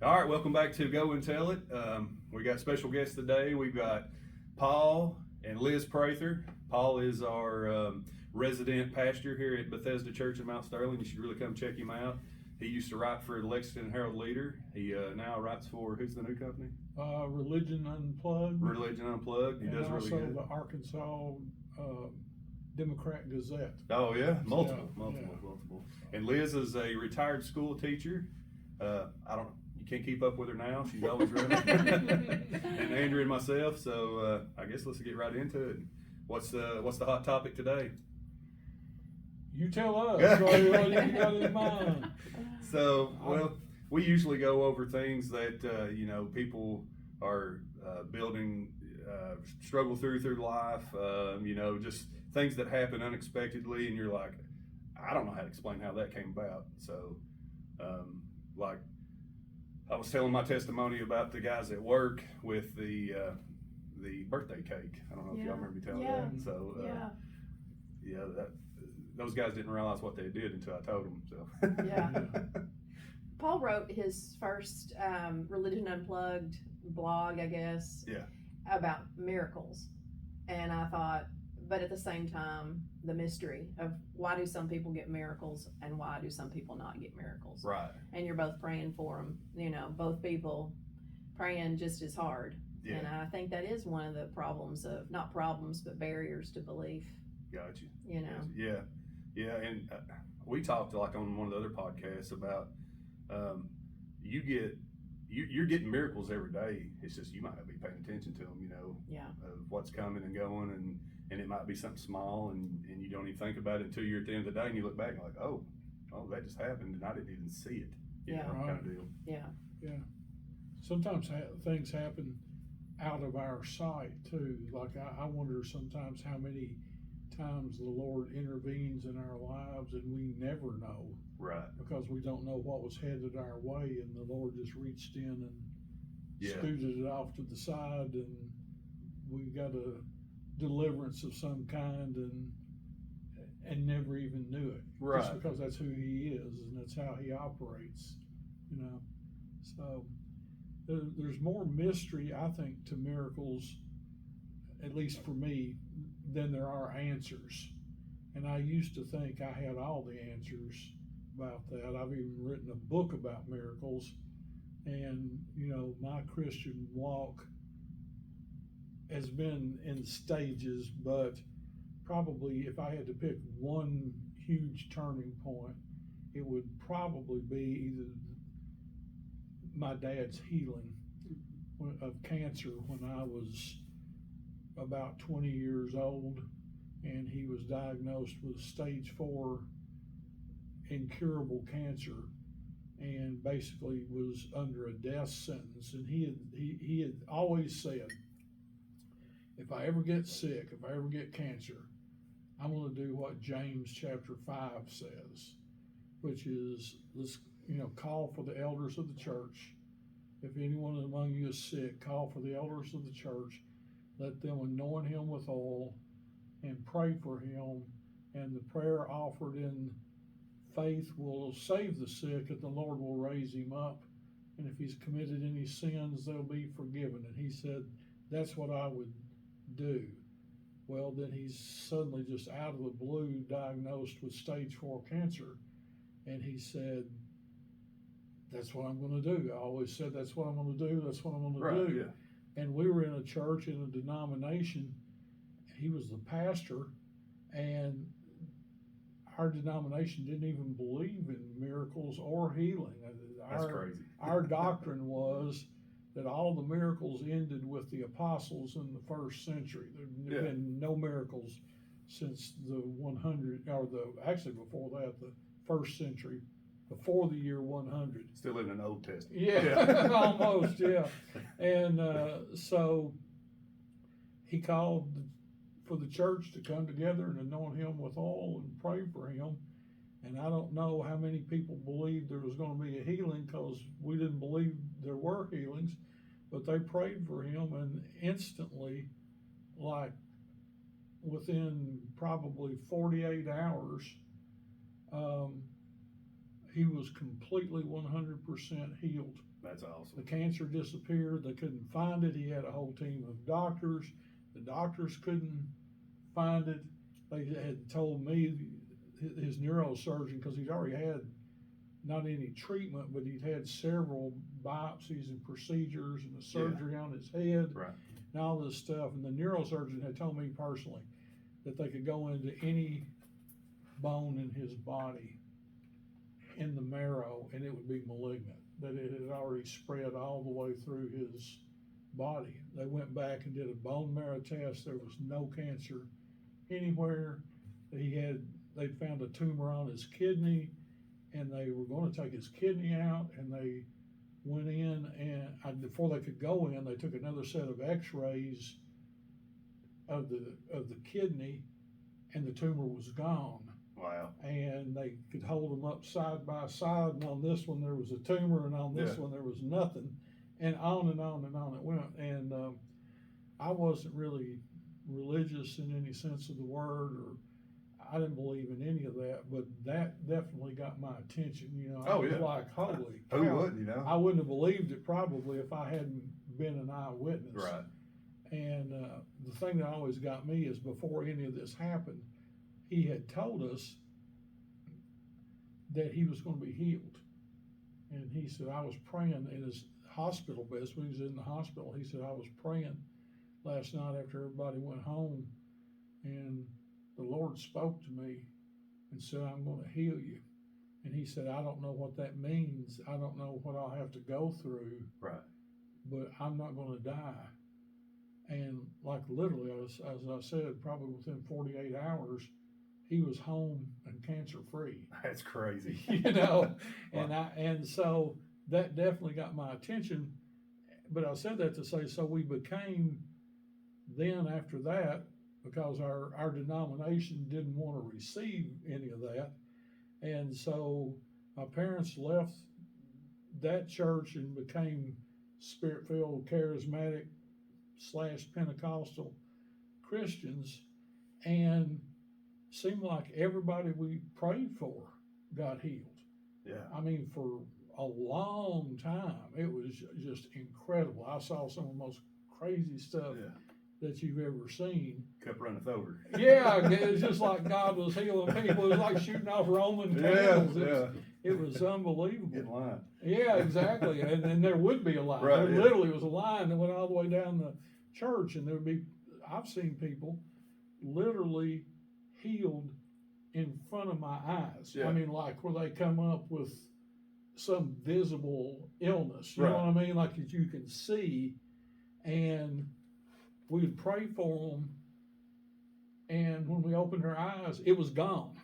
All right, welcome back to Go and Tell It. We got special guests today. We've got Paul and Liz Prather. Paul is our resident pastor here at Bethesda Church in Mount Sterling. You should really come check him out. He used to write for the Lexington Herald Leader. He now writes for, who's the new company? Religion Unplugged. Religion Unplugged. He does really good. And also the Arkansas Democrat Gazette. Oh yeah, multiple. And Liz is a retired school teacher. You can't keep up with her now. She's always running. And Andrew and myself. So I guess let's get right into it. What's the hot topic today? You tell us what you got in mind. So, well, we usually go over things that people are building, struggle through life. Just things that happen unexpectedly, and you're like, I don't know how to explain how that came about. So, like, I was telling my testimony about the guys at work with the birthday cake. I don't know if y'all remember me telling that. So, those guys didn't realize what they did until I told them. So, yeah. Paul wrote his first Religion Unplugged blog, I guess, about miracles. And I thought, but at the same time, the mystery of why do some people get miracles and why do some people not get miracles? Right. And you're both praying for them, both people praying just as hard. Yeah. And I think that is one of the problems of, not problems, but barriers to belief. Gotcha. Gotcha. Yeah. And we talked like on one of the other podcasts about you're getting miracles every day. It's just you might not be paying attention to them, of what's coming and going, and it might be something small, and you don't even think about it until you're at the end of the day and you look back and like, oh, that just happened and I didn't even see it. Kind of deal. Yeah. Sometimes things happen out of our sight too. Like I wonder sometimes how many times the Lord intervenes in our lives and we never know. Right. Because we don't know what was headed our way, and the Lord just reached in and scooted it off to the side, and we got a deliverance of some kind and never even knew it. Right. Just because that's who He is and that's how He operates, So there's more mystery, I think, to miracles, at least for me, than there are answers. And I used to think I had all the answers about that. I've even written a book about miracles, and my Christian walk has been in stages, but probably if I had to pick one huge turning point, it would probably be either my dad's healing of cancer when I was about 20 years old, and he was diagnosed with stage 4 incurable cancer and basically was under a death sentence. And he had always said, if I ever get sick, if I ever get cancer, I'm going to do what James chapter 5 says, which is, let's call for the elders of the church. If anyone among you is sick, call for the elders of the church. Let them anoint him with oil and pray for him, and the prayer offered in faith will save the sick, and the Lord will raise him up. And if he's committed any sins, they'll be forgiven. And he said, that's what I would do. Well, then he's suddenly just out of the blue diagnosed with stage 4 cancer. And he said, that's what I'm going to do. I always said, that's what I'm going to do. That's what I'm going to do. Yeah. And we were in a church, in a denomination. He was the pastor, and our denomination didn't even believe in miracles or healing. That's crazy. Our doctrine was that all the miracles ended with the apostles in the first century. There had been no miracles since the 100, or actually before that, the first century, before the year 100. Still in an Old Testament. Yeah. Almost, yeah. And so he called for the church to come together and anoint him with oil and pray for him. And I don't know how many people believed there was going to be a healing, because we didn't believe there were healings, but they prayed for him, and instantly, like within probably 48 hours, he was completely 100% healed. That's The awesome. cancer disappeared. They couldn't find it. He had a whole team of doctors. The doctors couldn't find it. They had told me, his neurosurgeon, because he'd already had not any treatment, but he'd had several biopsies and procedures and the surgery on his head Right. and all this stuff. And the neurosurgeon had told me personally that they could go into any bone in his body, in the marrow, and it would be malignant, that it had already spread all the way through his body. They went back and did a bone marrow test. There was no cancer anywhere. They'd found a tumor on his kidney, and they were going to take his kidney out, and they went in, and before they could go in, they took another set of x-rays of the kidney, and the tumor was gone. Wow. And they could hold them up side by side, and on this one there was a tumor, and on this one there was nothing, and on and on and on it went. And I wasn't really religious in any sense of the word, or I didn't believe in any of that, but that definitely got my attention. You know, I was like, holy cow. Who wouldn't, you know? I wouldn't have believed it probably if I hadn't been an eyewitness. Right. And the thing that always got me is before any of this happened, he had told us that he was going to be healed. And he said, I was praying in his hospital bed. When he was in the hospital, he said, I was praying last night after everybody went home, and the Lord spoke to me and said, I'm going to heal you. And he said, I don't know what that means. I don't know what I'll have to go through. Right. But I'm not going to die. And like literally, as I said, probably within 48 hours, he was home and cancer free. That's crazy. You know, and so that definitely got my attention. But I said that to say, so we became then after that, because our denomination didn't want to receive any of that. And so my parents left that church and became Spirit-filled, charismatic / Pentecostal Christians, and seemed like everybody we prayed for got healed. Yeah. I mean, for a long time, it was just incredible. I saw some of the most crazy stuff that you've ever seen. Cup runneth over. Yeah, it was just like God was healing people. It was like shooting off Roman candles. It was unbelievable. Get in line. Yeah, exactly. And then there would be a line. Right, There literally was a line that went all the way down the church, and there would be, I've seen people literally healed in front of my eyes. Yeah. I mean, like where they come up with some visible illness, you know what I mean? Like that you can see, and we would pray for them, and when we opened their eyes, it was gone.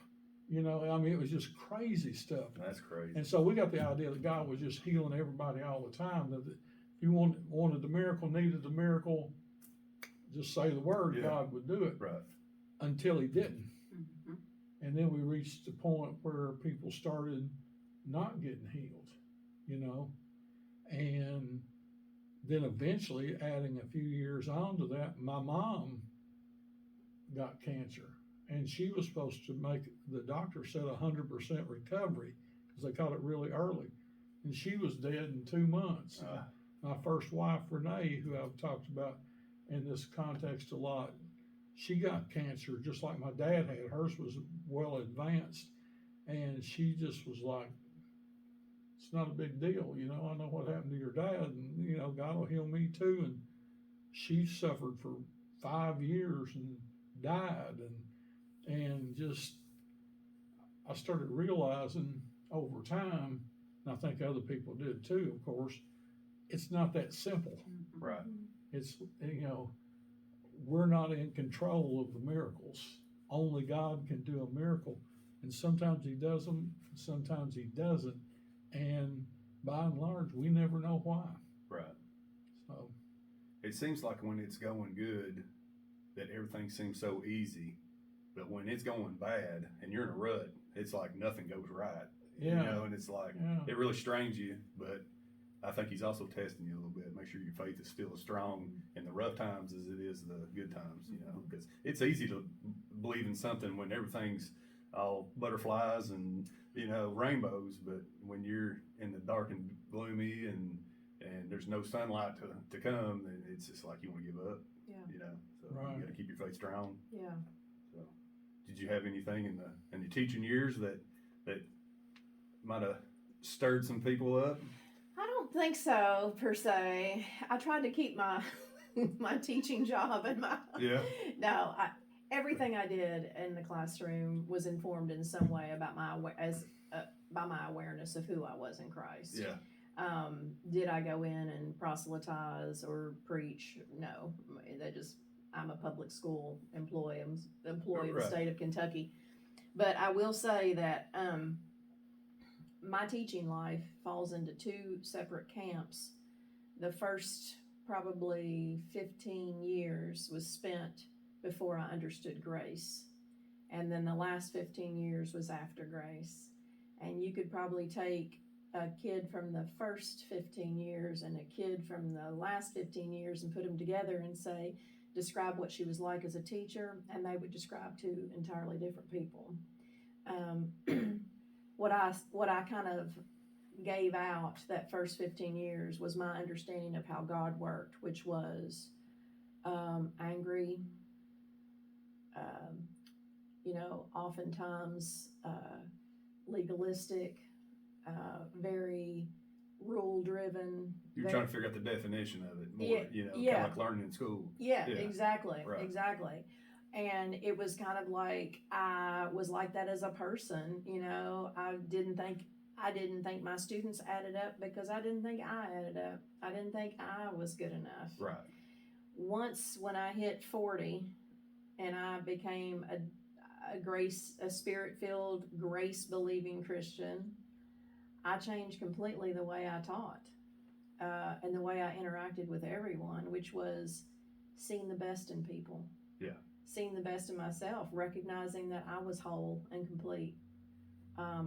You know, I mean, it was just crazy stuff. That's crazy. And so we got the idea that God was just healing everybody all the time. That if you wanted the miracle, needed the miracle, just say the word, God would do it. Right. Until he didn't. Mm-hmm. And then we reached the point where people started not getting healed, you know. And then eventually, adding a few years on to that, my mom got cancer. And she was supposed to make, the doctor said 100% recovery, because they caught it really early. And she was dead in 2 months. My first wife, Renee, who I've talked about in this context a lot, she got cancer just like my dad had. Hers was well advanced. And she just was like, it's not a big deal. You know, I know what happened to your dad, and, you know, God will heal me too. And she suffered for 5 years and died. And just, I started realizing over time, and I think other people did too, of course, it's not that simple. Right. It's, you know, we're not in control of the miracles. Only God can do a miracle. And sometimes he does them, sometimes he doesn't. And by and large, we never know why. Right. So it seems like when it's going good, that everything seems so easy. But when it's going bad and you're in a rut, it's like nothing goes right. Yeah. You know, and it's like, it really strains you. But I think he's also testing you a little bit. Make sure your faith is still as strong in the rough times as it is the good times, you know, because it's easy to believe in something when everything's all butterflies and, you know, rainbows. But when you're in the dark and gloomy and there's no sunlight to come, then it's just like you want to give up. Yeah. You know, so Right. you got to keep your faith strong. Yeah. So, did you have anything in the teaching years that might have stirred some people up? I don't think so per se. I tried to keep my my teaching job and my Yeah. no. Everything I did in the classroom was informed in some way about by my awareness of who I was in Christ. Yeah. Did I go in and proselytize or preach? No. I'm a public school employee. I'm employee of the Right. state of Kentucky. But I will say that my teaching life falls into two separate camps. The first probably 15 years was spent before I understood grace. And then the last 15 years was after grace. And you could probably take a kid from the first 15 years and a kid from the last 15 years and put them together and say, describe what she was like as a teacher, and they would describe two entirely different people. What I kind of gave out that first 15 years was my understanding of how God worked, which was angry, oftentimes legalistic, very rule driven. You're trying to figure out the definition of it more, kind of like learning in school. Yeah, Yeah. exactly, Right. exactly. And it was kind of like I was like that as a person. I didn't think my students added up because I didn't think I added up. I didn't think I was good enough. Right. Once when I hit 40 and I became a spirit-filled, grace-believing Christian, I changed completely the way I taught and the way I interacted with everyone, which was seeing the best in people. Yeah. Seeing the best in myself, recognizing that I was whole and complete,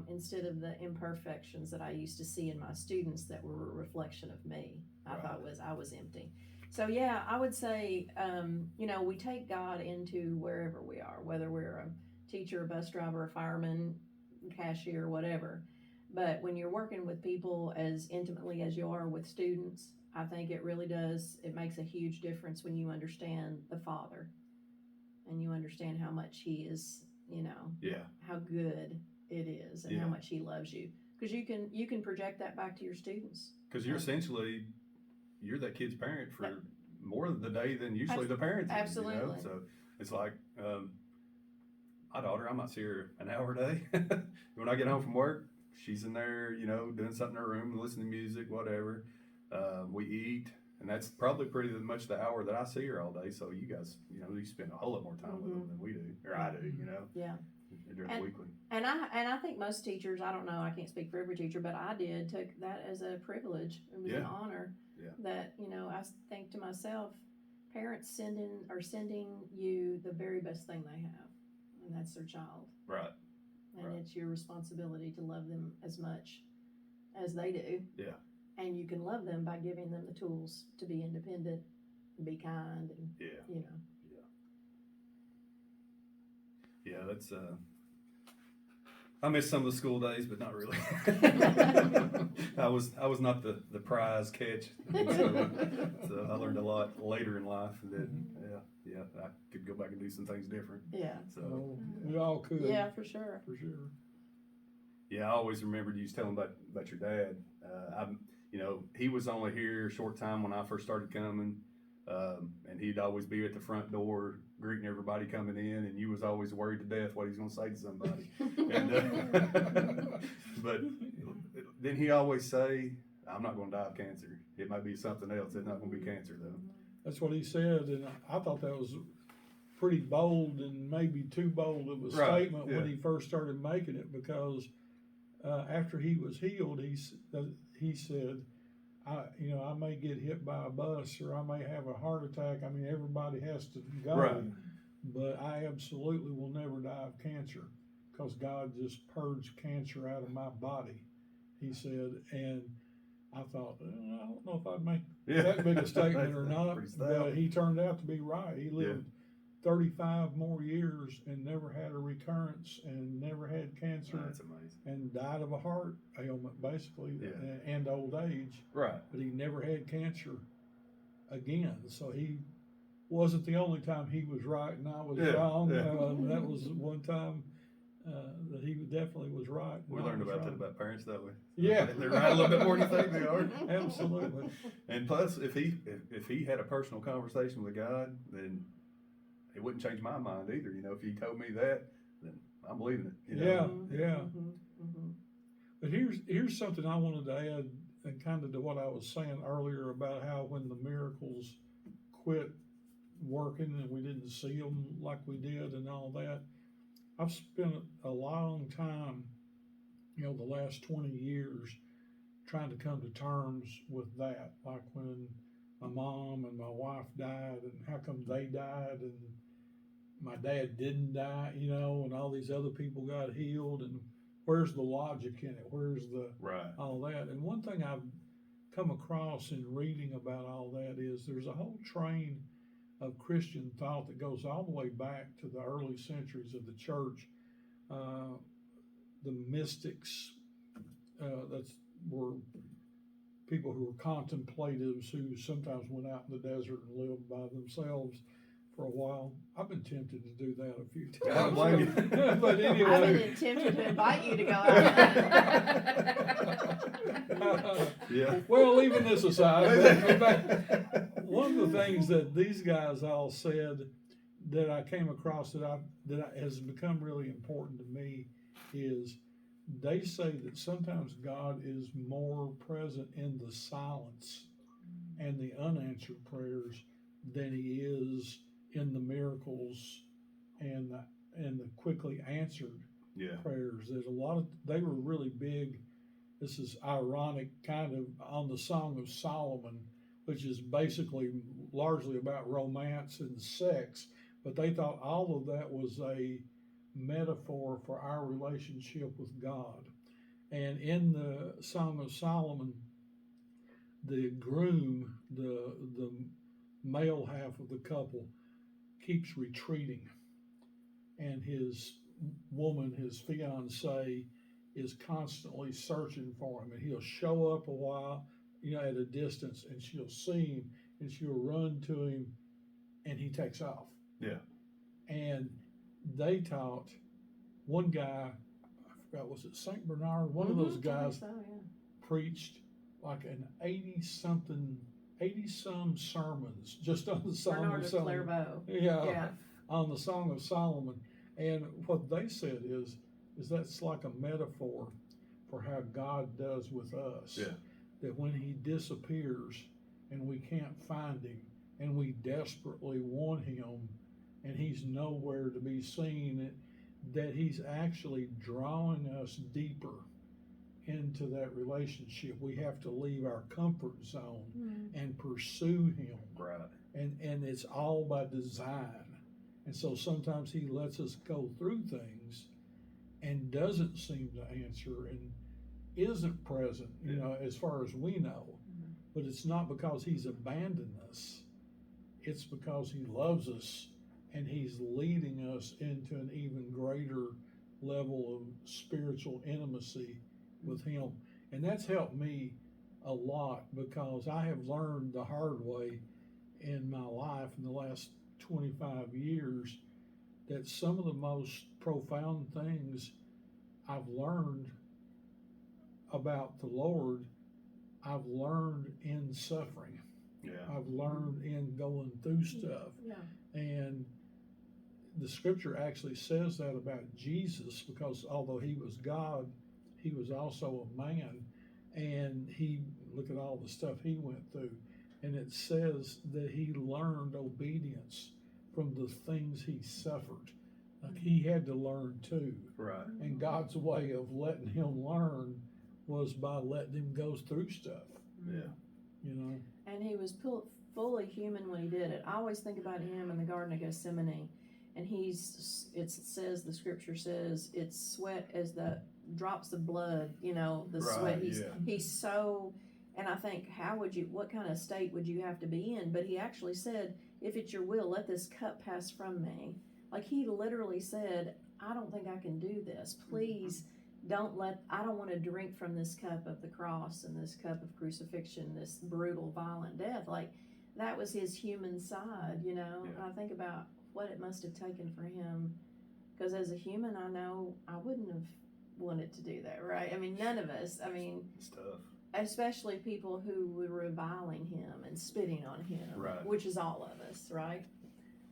instead of the imperfections that I used to see in my students that were a reflection of me. I thought I was empty. So yeah, I would say, we take God into wherever we are, whether we're a teacher, a bus driver, a fireman, cashier, whatever. But when you're working with people as intimately as you are with students, I think it really does. It makes a huge difference when you understand the Father. And you understand how much He is, how good it is, and how much He loves you. Because you can project that back to your students. Because you're that kid's parent for more of the day than usually the parents. Absolutely. So it's like my daughter. I might see her an hour a day. When I get home from work, she's in there, doing something in her room, listening to music, whatever. We eat. And that's probably pretty much the hour that I see her all day. So you guys, you spend a whole lot more time with them than we do, or I do, Yeah. During the weekly. And I think most teachers, I don't know, I can't speak for every teacher, but I took that as a privilege. It was an honor that, I think to myself, parents are sending you the very best thing they have, and that's their child. Right. And it's your responsibility to love them as much as they do. Yeah. And you can love them by giving them the tools to be independent, be kind, and Yeah, that's I miss some of the school days, but not really. I was not the prize catch, so I learned a lot later in life. That I could go back and do some things different. Yeah. So we all could. Yeah, for sure. For sure. Yeah, I always remembered you telling about your dad. He was only here a short time when I first started coming, and he'd always be at the front door greeting everybody coming in, and you was always worried to death what he's going to say to somebody. But then he always say, "I'm not going to die of cancer. It might be something else. It's not going to be cancer, though." That's what he said, and I thought that was pretty bold and maybe too bold of a statement when he first started making it, because after he was healed, he said, I may get hit by a bus, or I may have a heart attack. I mean, everybody has to go, but I absolutely will never die of cancer, because God just purged cancer out of my body, he said. And I thought, I don't know if I'd make that big a statement or not, but he turned out to be right. He lived 35 more years and never had a recurrence and never had cancer. That's amazing. And died of a heart ailment, basically, and old age. Right. But he never had cancer again. So he wasn't the only time he was right and I was wrong. Yeah. That was one time that he definitely was right. We learned about that about parents, don't we? Yeah. They're right a little bit more than you think they are. Absolutely. And plus, if he had a personal conversation with God, then it wouldn't change my mind either. You know, if he told me that, then I'm believing it. You know? Yeah. But here's something I wanted to add, and kind of to what I was saying earlier about how when the miracles quit working and we didn't see them like we did and all that. I've spent a long time, the last 20 years, trying to come to terms with that. Like when my mom and my wife died, and how come they died, and my dad didn't die, and all these other people got healed, and where's the logic in it? Where's the all that? And one thing I've come across in reading about all that is there's a whole train of Christian thought that goes all the way back to the early centuries of the church. The mystics, were people who were contemplatives who sometimes went out in the desert and lived by themselves for a while. I've been tempted to do that a few times. I don't blame you. But anyway. I've been tempted to invite you to go out. Yeah. Well, leaving this aside, one of the things that these guys all said that I came across that has become really important to me is they say that sometimes God is more present in the silence and the unanswered prayers than he is in the miracles and the quickly answered prayers. There's they were really big. This is ironic, kind of on the Song of Solomon, which is basically largely about romance and sex, but they thought all of that was a metaphor for our relationship with God. And in the Song of Solomon, the groom, the male half of the couple, keeps retreating, and his woman, his fiancée, is constantly searching for him, and he'll show up a while, at a distance, and she'll see him, and she'll run to him, and he takes off. Yeah. And they taught one guy, I forgot, was it St. Bernard? One of those guys preached like an 80-some sermons just on the Song of Solomon. Yeah, on the Song of Solomon. And what they said is that's like a metaphor for how God does with us. Yeah. That when he disappears and we can't find him and we desperately want him and he's nowhere to be seen, that he's actually drawing us deeper into that relationship. We have to leave our comfort zone and pursue him. Right. And it's all by design. And so sometimes he lets us go through things and doesn't seem to answer and isn't present, as far as we know. But it's not because he's abandoned us. It's because he loves us and he's leading us into an even greater level of spiritual intimacy with him. And that's helped me a lot because I have learned the hard way in my life in the last 25 years that some of the most profound things I've learned about the Lord, I've learned in suffering. Yeah. I've learned in going through stuff. Yeah. And the scripture actually says that about Jesus, because although he was God, he was also a man, and look at all the stuff he went through. And it says that he learned obedience from the things he suffered. Like he had to learn too. Right. And God's way of letting him learn was by letting him go through stuff. Yeah. And he was fully human when he did it. I always think about him in the Garden of Gethsemane, and the scripture says it's sweat as the drops of blood, the sweat. He's so, And I think, what kind of state would you have to be in? But he actually said, if it's your will, let this cup pass from me. Like, he literally said, I don't think I can do this. Please I don't want to drink from this cup of the cross and this cup of crucifixion, this brutal, violent death. Like, that was his human side, you know? Yeah. And I think about what it must have taken for him. Because as a human, I know I wouldn't have wanted to do that, right? I mean, none of us. I mean, It's tough. Especially people who were reviling him and spitting on him, Right. which is all of us, right?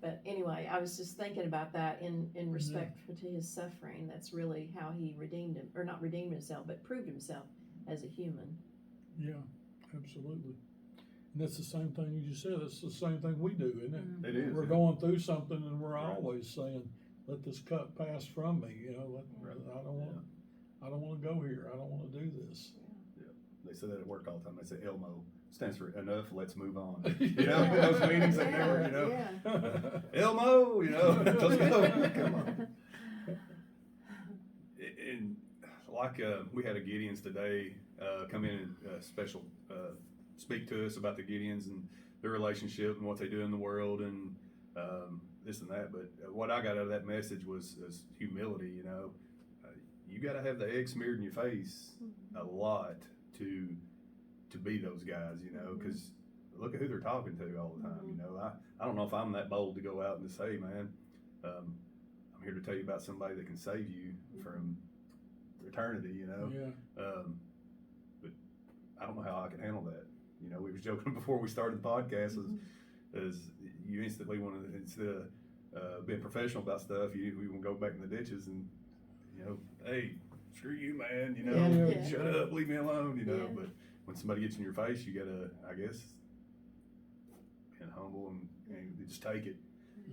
But anyway, I was just thinking about that in respect to his suffering. That's really how he redeemed him, or not redeemed himself, but proved himself as a human. Yeah, absolutely. And that's the same thing you just said. It's the same thing we do, isn't it? Mm-hmm. It is. We're yeah. going through something, and we're Right. always saying, "Let this cup pass from me." You know, I don't want. I don't want to go here. I don't want to do this. They say that at work all the time. They say ELMO stands for enough, let's move on. You know, those meetings that never, you know, ELMO, you know, let's go, come on. And like we had a Gideons today come in and special speak to us about the Gideons and their relationship and what they do in the world and this and that. But what I got out of that message was humility. You know, you got to have the egg smeared in your face a lot to be those guys, you know, because look at who they're talking to all the time. You know, I don't know if I'm that bold to go out and just say, man, I'm here to tell you about somebody that can save you from eternity, you know. But I don't know how I can handle that. You know, we was joking before we started the podcast as you instantly want to, instead of being professional about stuff, we want to go back in the ditches and, you know, hey, screw you, man, you know, shut up, leave me alone, you know. But when somebody gets in your face, you gotta, I guess, being humble and just take it.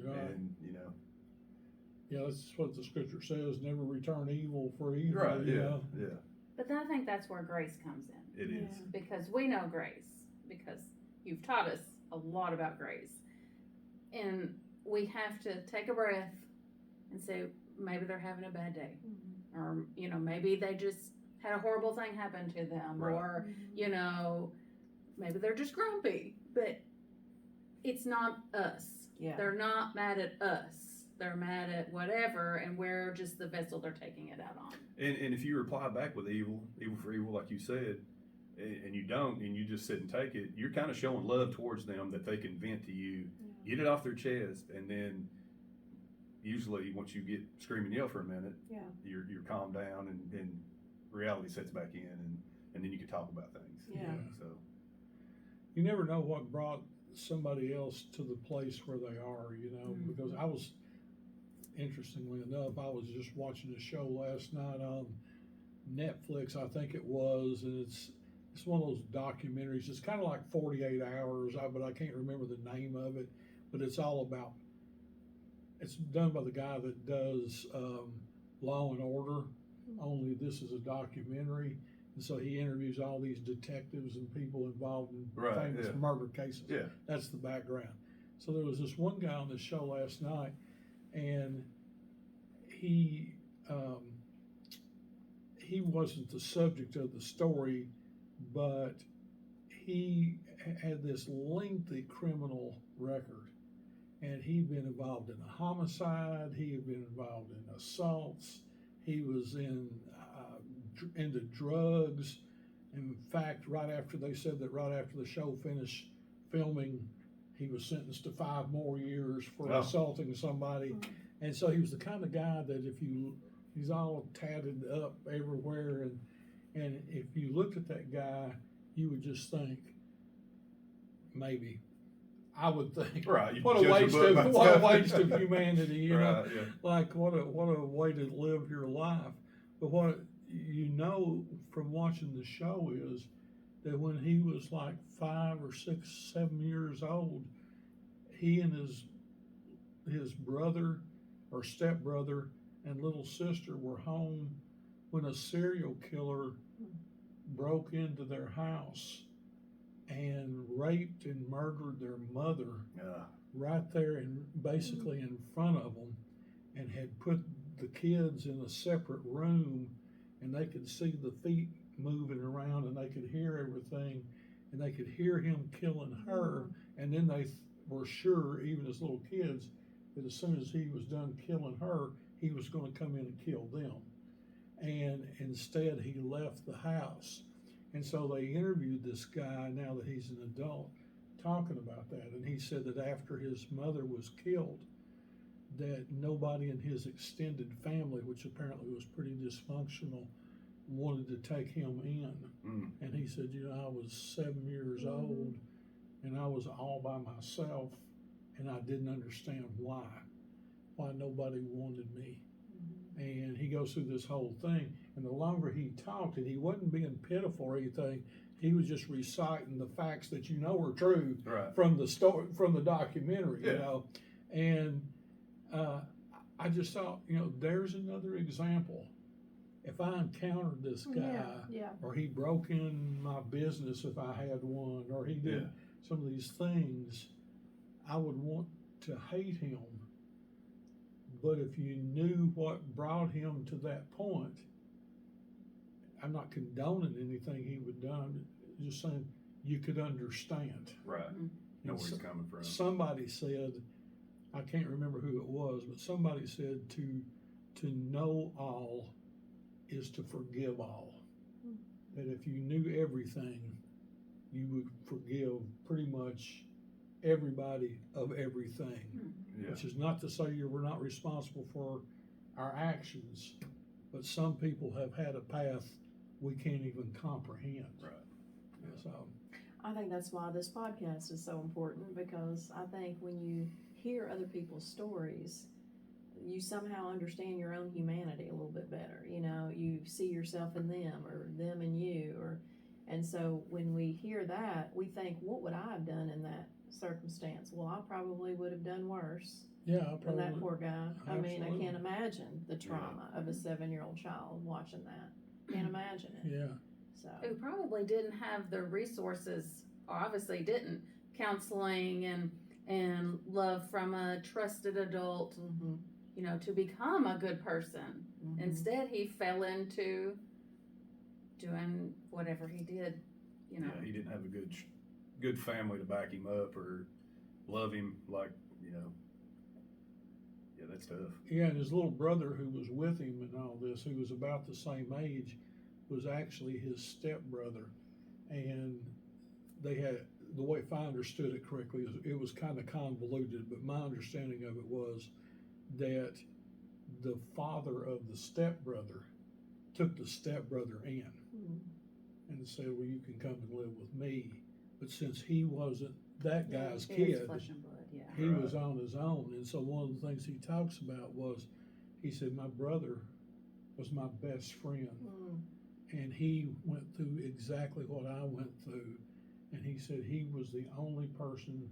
Right. And, you know. Yeah, that's what the scripture says, never return evil for evil. Right, you yeah, know? yeah. But I think that's where grace comes in. It is. Because we know grace, because you've taught us a lot about grace. And we have to take a breath and say, maybe they're having a bad day. Or, you know, maybe they just had a horrible thing happen to them. Right. Or, you know, maybe they're just grumpy. But it's not us. Yeah. They're not mad at us. They're mad at whatever, and we're just the vessel they're taking it out on. And if you reply back with evil for evil, like you said, and you don't, and you just sit and take it, you're kind of showing love towards them that they can vent to you, get it off their chest, and then usually once you get scream and yell for a minute, you're calmed down, and reality sets back in, and then you can talk about things. Yeah. So You never know what brought somebody else to the place where they are, you know, because I was, interestingly enough, I was just watching a show last night on Netflix, I think it was, and it's one of those documentaries. It's kind of like 48 Hours, but I can't remember the name of it. But it's all about. It's done by the guy that does Law and Order. Only this is a documentary, and so he interviews all these detectives and people involved in famous murder cases. Yeah, that's the background. So there was this one guy on the show last night, and he wasn't the subject of the story, but he had this lengthy criminal record, and he'd been involved in a homicide, he had been involved in assaults, he was into drugs. In fact, right after the show finished filming, he was sentenced to 5 more years for assaulting somebody. And so he was the kind of guy that he's all tatted up everywhere, and if you looked at that guy, you would just think, maybe, I would think, what a waste of humanity, you know, like what a way to live your life. But what you know from watching the show is that when he was like 5 or 6, 7 years old, he and his brother or stepbrother and little sister were home when a serial killer broke into their house and raped and murdered their mother right there and basically in front of them, and had put the kids in a separate room, and they could see the feet moving around and they could hear everything. and they could hear him killing her, and then they were sure, even as little kids, that as soon as he was done killing her, he was going to come in and kill them. And instead, he left the house. And so they interviewed this guy, now that he's an adult, talking about that. And he said that after his mother was killed, that nobody in his extended family, which apparently was pretty dysfunctional, wanted to take him in. And he said, you know, I was 7 years old, and I was all by myself, and I didn't understand why nobody wanted me. And he goes through this whole thing, and the longer he talked, and he wasn't being pitiful or anything, he was just reciting the facts that you know are true from the story, from the documentary, you know. And I just thought, you know, there's another example. If I encountered this guy, or he broke in my business if I had one, or he did some of these things, I would want to hate him. But if you knew what brought him to that point, I'm not condoning anything he would done, just saying you could understand. Right. Know where he's coming from. Somebody said, I can't remember who it was, but somebody said to know all is to forgive all. That if you knew everything, you would forgive pretty much everybody of everything. Which is not to say we're not responsible for our actions, but some people have had a path we can't even comprehend. Right. So I think that's why this podcast is so important, because I think when you hear other people's stories, you somehow understand your own humanity a little bit better. You know, you see yourself in them, or them in you, and so when we hear that, we think, what would I have done in that circumstance? Well, I probably would have done worse than that poor guy. I mean, I can't imagine the trauma of a 7-year-old child watching that. Can't imagine it. Yeah. So who probably didn't have the resources, or obviously didn't, counseling and love from a trusted adult, you know, to become a good person. Instead, he fell into doing whatever he did, you know. Yeah, he didn't have a good family to back him up or love him, like, you know. Yeah, that's tough. Yeah, and his little brother who was with him and all this, who was about the same age, was actually his stepbrother. And they had, the way, if I understood it correctly, it was kind of convoluted, but my understanding of it was that the father of the stepbrother took the stepbrother in and said, well, you can come and live with me. But since he wasn't that guy's kid, flesh and blood, he was on his own. And so one of the things he talks about was, he said, my brother was my best friend. And he went through exactly what I went through. And he said he was the only person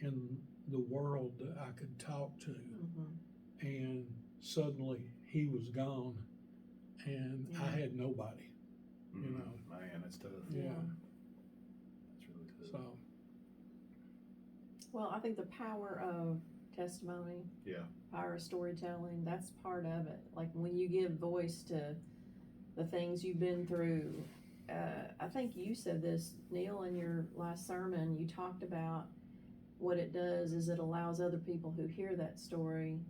in the world that I could talk to. And suddenly he was gone, and I had nobody, you know. Man, that's tough. Yeah. That's really tough. So. Well, I think the power of testimony, power of storytelling, that's part of it. Like when you give voice to the things you've been through. I think you said this, Neil, in your last sermon. You talked about what it does is it allows other people who hear that story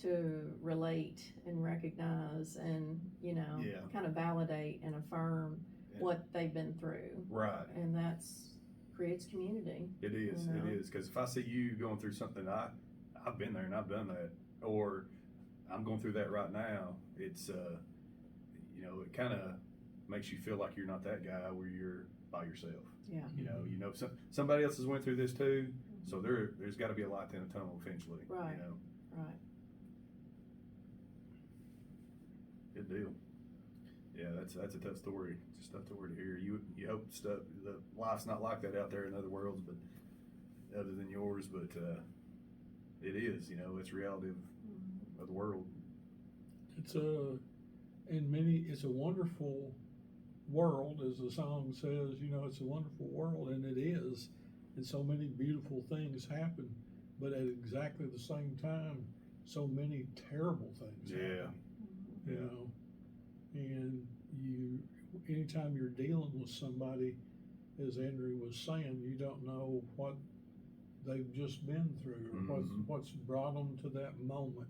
to relate and recognize and, you know, kind of validate and affirm what they've been through. Right. And that's creates community. It is. You know? It is. Because if I see you going through something, I've been there and I've done that, or I'm going through that right now, it's, you know, it kind of makes you feel like you're not that guy where you're by yourself. Yeah. You know, somebody else has went through this too, so there's got to be a light in a tunnel eventually. Right. You know. Right. Good deal. Yeah, that's a tough story. It's a tough story to hear. You hope the life's not like that out there in other worlds, but other than yours. But it is. You know, it's reality of the world. It's a wonderful world, as the song says. You know, it's a wonderful world, and it is. And so many beautiful things happen, but at exactly the same time, so many terrible things happen. You know, and anytime you're dealing with somebody, as Andrew was saying, you don't know what they've just been through, or what's brought them to that moment,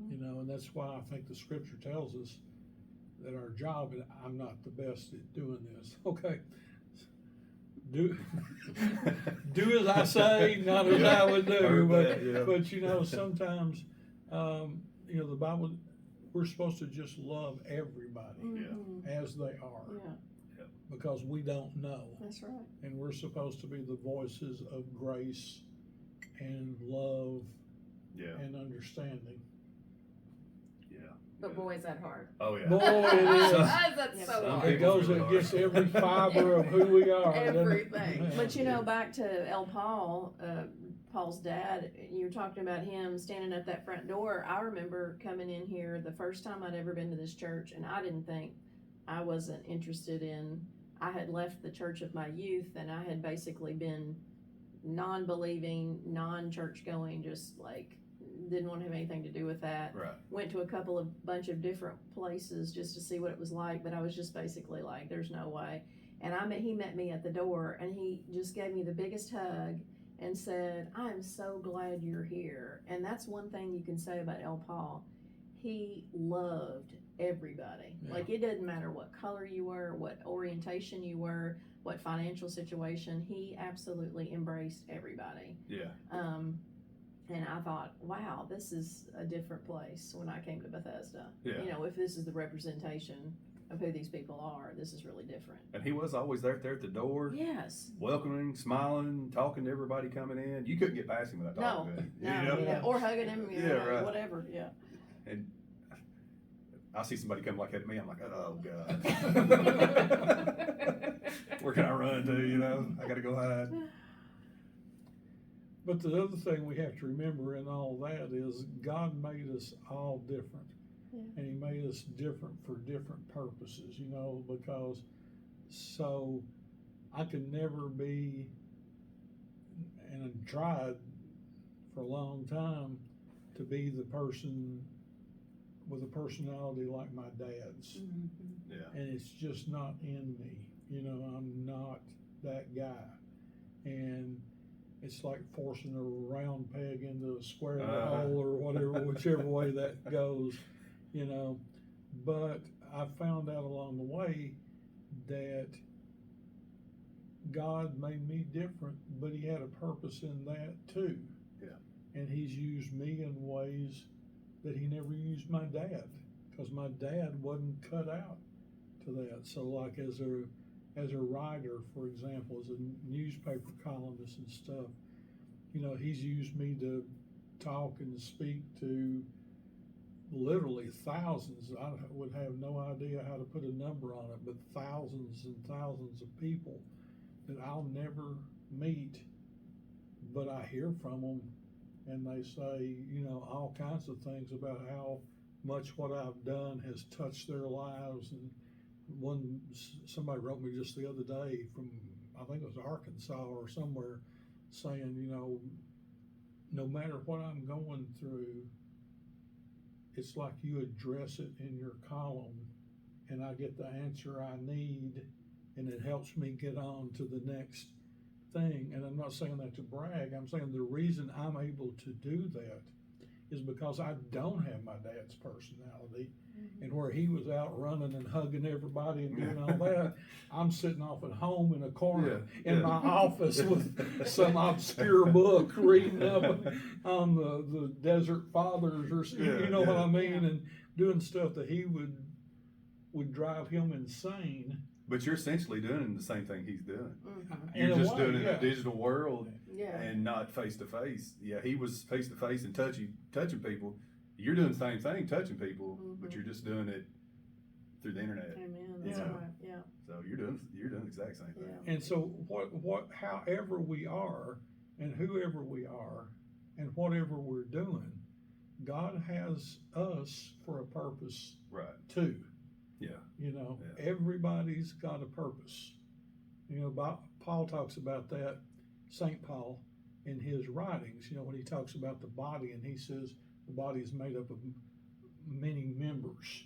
you know, and that's why I think the scripture tells us that our job, and I'm not the best at doing this, okay, do as I say, not as I would do, but you know, sometimes, you know, the Bible, we're supposed to just love everybody as they are, because we don't know. That's right. And we're supposed to be the voices of grace and love and understanding. But boy, is that hard. Oh yeah. Boy, it is. That's so hard. It goes against every fiber of who we are. Everything. But you know, back to Paul, Paul's dad, you were talking about him standing at that front door. I remember coming in here the first time I'd ever been to this church, and I didn't think, I wasn't interested in, I had left the church of my youth, and I had basically been non-believing, non-church going, just like didn't want to have anything to do with that. Right. Went to a bunch of different places just to see what it was like, but I was just basically like, there's no way. And he met me at the door, and he just gave me the biggest hug and said, I'm so glad you're here. And that's one thing you can say about El Paul. He loved everybody. Yeah. Like, it didn't matter what color you were, what orientation you were, what financial situation. He absolutely embraced everybody. Yeah. And I thought, wow, this is a different place when I came to Bethesda. Yeah. You know, if this is the representation of who these people are, this is really different. And he was always there at the door. Yes. Welcoming, smiling, talking to everybody coming in. You couldn't get past him without talking to him. No, You know? yeah. Or hugging him, you know, right. whatever, yeah. And I see somebody come like that to me, I'm like, oh God. Where can I run to, you know? I gotta go hide. But the other thing we have to remember in all that is God made us all different. Yeah. And he made us different for different purposes, you know, because so I could never be, and I've tried for a long time to be the person with a personality like my dad's. Mm-hmm. Yeah. And it's just not in me. You know, I'm not that guy. And it's like forcing a round peg into a square hole or whatever, whichever way that goes, you know. But I found out along the way that God made me different, but he had a purpose in that too. Yeah. And he's used me in ways that he never used my dad, because my dad wasn't cut out to that. So like as a writer, for example, as a newspaper columnist and stuff, you know, he's used me to talk and speak to literally thousands. I would have no idea how to put a number on it, but thousands and thousands of people that I'll never meet, but I hear from them, and they say, you know, all kinds of things about how much what I've done has touched their lives. And somebody wrote me just the other day from, I think it was Arkansas or somewhere, saying, you know, no matter what I'm going through, it's like you address it in your column, and I get the answer I need, and it helps me get on to the next thing. And I'm not saying that to brag. I'm saying the reason I'm able to do that is because I don't have my dad's personality. Mm-hmm. And where he was out running and hugging everybody and doing all that, I'm sitting off at home in a corner in my office with some obscure book reading up on the Desert Fathers, or you know what I mean, and doing stuff that he would drive him insane. But you're essentially doing the same thing he's doing. Mm-hmm. You're just doing it in a digital world Yeah. and not face to face. Yeah, he was face to face and touching people. You're doing the same thing, touching people, but you're just doing it through the internet. Amen. That's Yeah. right. Yeah. So you're doing the exact same thing. Yeah. And so however we are and whoever we are and whatever we're doing, God has us for a purpose Right. too. Yeah. You know, Yeah. everybody's got a purpose. You know, Paul talks about that, St. Paul, in his writings, you know, when he talks about the body, and he says the body is made up of many members,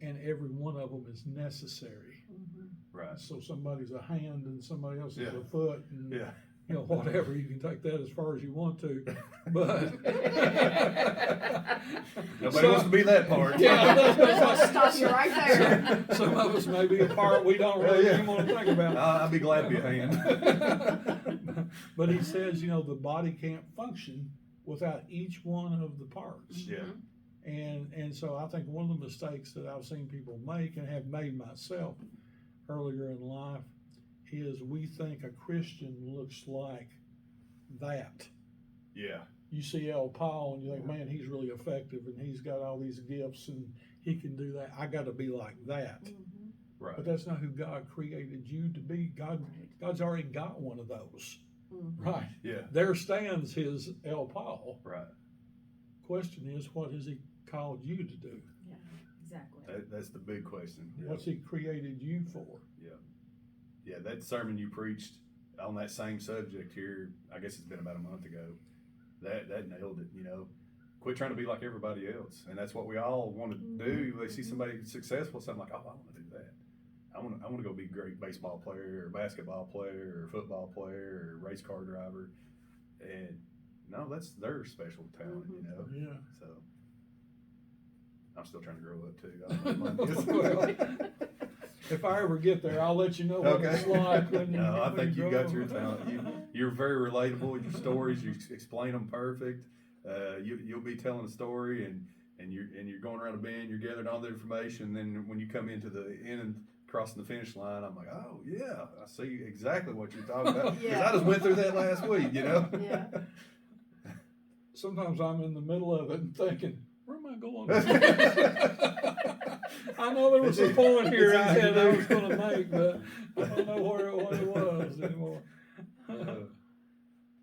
and every one of them is necessary. Mm-hmm. Right. So somebody's a hand and somebody else is Yeah. a foot, and Yeah. you know, whatever. You can take that as far as you want to, but Nobody wants to be that part. Yeah, I'll stop you right there. Some of us may be a part we don't really even want to think about. I'll be glad to be a hand. But he says, you know, the body can't function without each one of the parts. Yeah. And so I think one of the mistakes that I've seen people make and have made myself earlier in life is we think a Christian looks like that. Yeah. You see Paul and you think, man, he's really effective and he's got all these gifts and he can do that. I got to be like that. Right. But that's not who God created you to be. God's already got one of those. Right. Yeah. There stands his Paul. Right. Question is, what has he called you to do? Yeah, exactly. That's the big question. Yeah. What's he created you for? Yeah, that sermon you preached on that same subject here, I guess it's been about a month ago. That nailed it, you know. Quit trying to be like everybody else. And that's what we all want to do. They see somebody successful, so I'm like, oh, I want to do that. I want to go be a great baseball player or basketball player or football player or race car driver. And no, that's their special talent, you know. Yeah. So I'm still trying to grow up too. I don't know if mine is. Well, if I ever get there, I'll let you know what Okay. it's like. When No, I when think you grow got your up. talent. You're very relatable. Your stories, you explain them perfect. You'll be telling a story, and you're going around a bend. You're gathering all the information. Then when you come into the end and crossing the finish line, I'm like, oh yeah, I see exactly what you're talking about. Because I just went through that last week, you know. Yeah. Sometimes I'm in the middle of it and thinking, where am I going? I know there was a point here I was going to make, but I don't know what it was anymore.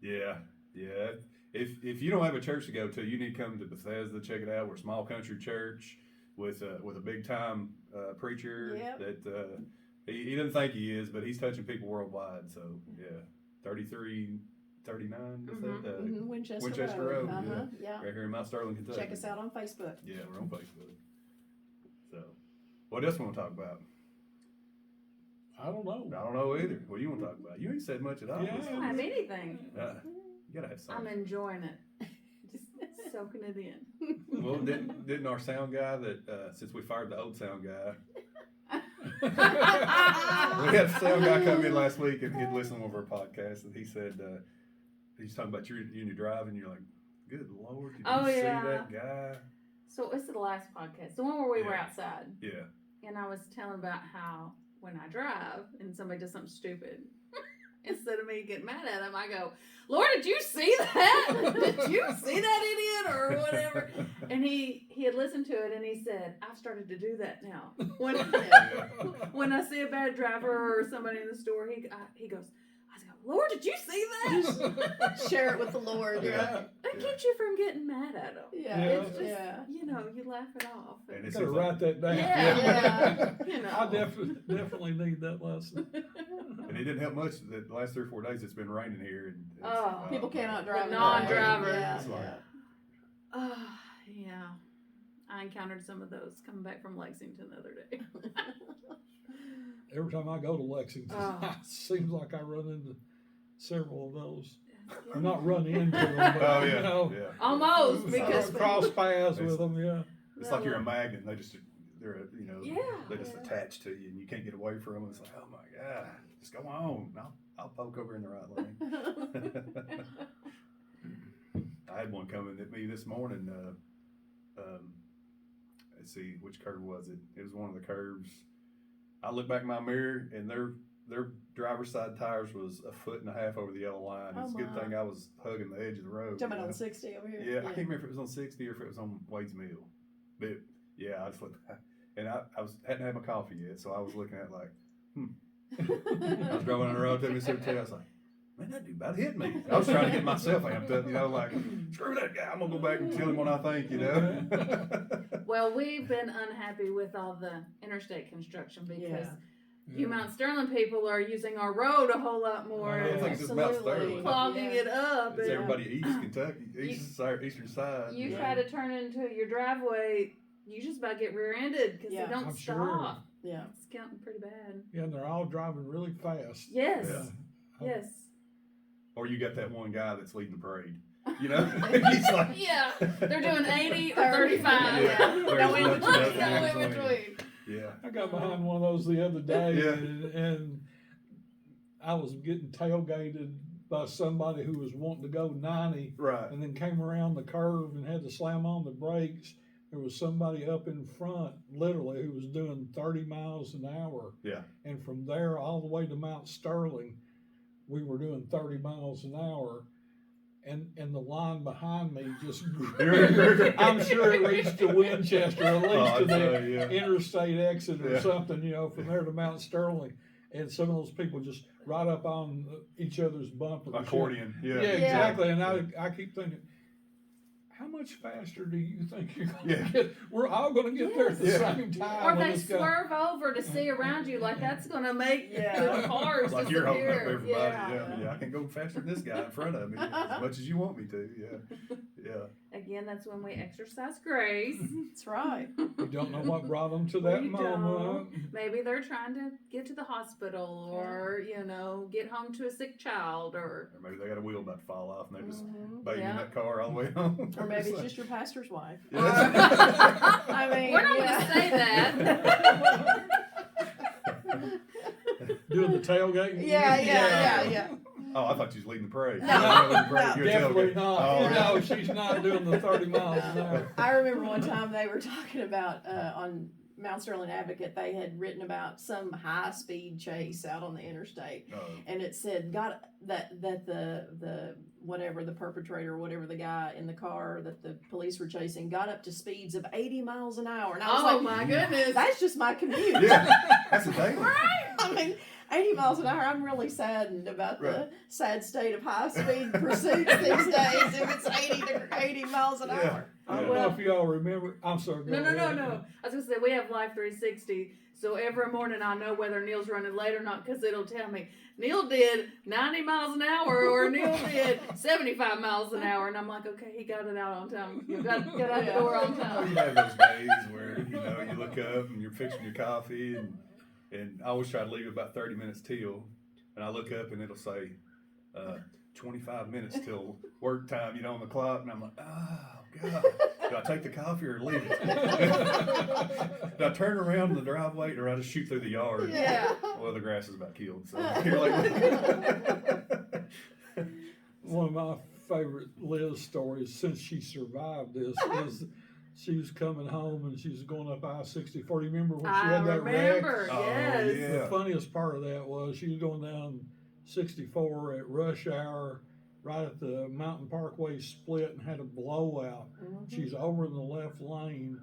Yeah. If you don't have a church to go to, you need to come to Bethesda. Check it out. We're a small country church with a big time preacher that he doesn't think he is, but he's touching people worldwide. So yeah, 39 Bethesda, Winchester Road. Yeah. Right here in Mount Sterling, Kentucky. Check us out on Facebook. Yeah, we're on Facebook. So, what else want to talk about? I don't know. I don't know either. What do you want to talk about? You ain't said much at all. Yeah. I don't have anything. You gotta have I'm something. enjoying it. Just soaking it in. Well, didn't our sound guy that since we fired the old sound guy, we had a sound guy come in last week and he'd listened to one of our podcasts and he said he's talking about you in your drive and you're like, good Lord, did you see that guy? So it's the last podcast, the one where we were outside. Yeah. And I was telling about how when I drive and somebody does something stupid, instead of me getting mad at them, I go, Lord, did you see that? Did you see that idiot or whatever? And he had listened to it and he said, I've started to do that now. When I see a bad driver or somebody in the store, he goes, I go, Lord, did you see that? Share it with the Lord. Yeah. That keeps you from getting mad at them. Yeah. It's just, Yeah. you know, you laugh it off. And I it's gotta just write that down. Yeah. You know. I definitely need that lesson. and it didn't help much that the last 3 or 4 days it's been raining here. And it's, People cannot drive. The non-driver. Yeah. It's like, Yeah. I encountered some of those coming back from Lexington the other day. Every time I go to Lexington, Oh. it seems like I run into several of those. I'm not run into them, but oh yeah, you know, yeah. Almost, I because cross paths with them. Yeah. It's like you're a magnet. They're Yeah. they're just attached to you, and you can't get away from them. It's like, oh my God, just go on. I'll poke over in the right lane. I had one coming at me this morning. Let's see, which curve was it? It was one of the curves. I looked back in my mirror, and their driver's side tires was 1.5 feet over the yellow line. It's a good thing I was hugging the edge of the road. Jumping on 60 over here. Yeah, I can't remember if it was on 60 or if it was on Wade's Mill. But yeah, I just looked, and I hadn't had my coffee yet, so I was looking at like, I was driving on the road to Mississippi. I was like, man, that dude about hit me. I was trying to get myself amped up, you know, like, screw that guy. I'm gonna go back and tell him what I think, you know. Well, we've been unhappy with all the interstate construction because you Yeah. Mount Sterling people are using our road a whole lot more. I don't think it's just Mount Absolutely. Sterling. Clogging it up. It's and everybody east Kentucky, eastern side. You try to turn into your driveway, you just about get rear-ended because Yeah. they don't I'm stop. sure. Yeah. It's counting pretty bad. Yeah, and they're all driving really fast. Yes. Yeah. Yes. Or you got that one guy that's leading the parade. You know, he's like, Yeah. They're doing 80 or 35. Yeah. There's No in nothing between. No in in between. between. yeah, I got behind one of those the other day, Yeah. and I was getting tailgated by somebody who was wanting to go 90, right. and then came around the curve and had to slam on the brakes. There was somebody up in front, literally, who was doing 30 miles an hour. Yeah. And from there all the way to Mount Sterling, we were doing 30 miles an hour. And the line behind me just grew. I'm sure it reached to Winchester, at least to the interstate exit or something, you know, from there to Mount Sterling. And some of those people just right up on each other's bumpers. Accordion. Yeah, Yeah. exactly. And I keep thinking, how much faster do you think you're going to Yeah. get? We're all going to get there at the same time. Or when they this guy- swerve over to see around you, like that's going to make the cars Like you're holding up disappear. everybody. Yeah. I can go faster than this guy in front of me as much as you want me to. Yeah. Again, that's when we exercise grace. That's right. You don't know what brought them to that We moment. Maybe they're trying to get to the hospital or, you know, get home to a sick child or. Or maybe they got a wheel about to fall off and they just Mhm. banging Yeah. that car all the way home. Or maybe it's just your pastor's wife. Yeah. I mean, We're not gonna say that. Doing the tailgate. Yeah. Oh, I thought you was leading the parade. No. You're leading the parade. You're Definitely tailgate. not. Oh, No, she's not doing the 30 miles an hour. I remember one time they were talking about on Mount Sterling Advocate, they had written about some high speed chase out on the interstate, Oh. and it said that the whatever the perpetrator, whatever the guy in the car that the police were chasing, got up to speeds of 80 miles an hour, and I was Oh like, my goodness. that's just my commute. Yeah, that's the thing. I mean, 80 miles an hour, I'm really saddened about the sad state of high speed pursuits these days if it's 80 miles an hour. I don't know if y'all remember. I'm sorry. No. I was gonna say we have Life 360, so every morning I know whether Neil's running late or not because it'll tell me Neil did 90 miles an hour or Neil did 75 miles an hour, and I'm like, okay, he got it out on time. You got out the door on You time. have those days where you look up and you're fixing your coffee and I always try to leave about 30 minutes till, and I look up and it'll say 25 minutes till work time, on the clock, and I'm like, oh God, do I take the coffee or leave it? Do I turn around in the driveway or I just shoot through the yard? Yeah. Well, the grass is about killed, so you're like. One of my favorite Liz stories since she survived this is she was coming home and she was going up I-64. Do you remember when she I had that wreck? remember, Oh, yes. yeah. The funniest part of that was she was going down 64 at rush hour right at the Mountain Parkway split and had a blowout. Mhm. She's over in the left lane,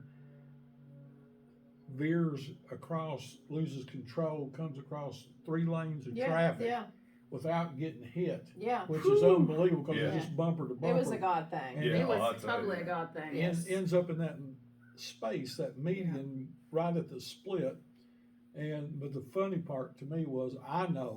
veers across, loses control, comes across 3 lanes of traffic Yeah. without getting hit, Yeah. which is unbelievable because Yeah. it's just bumper to bumper. It was a God thing. And Yeah, It was I'll tell totally you. a God thing. Yes. ends up in that space, that median, right at the split. But the funny part to me was, I know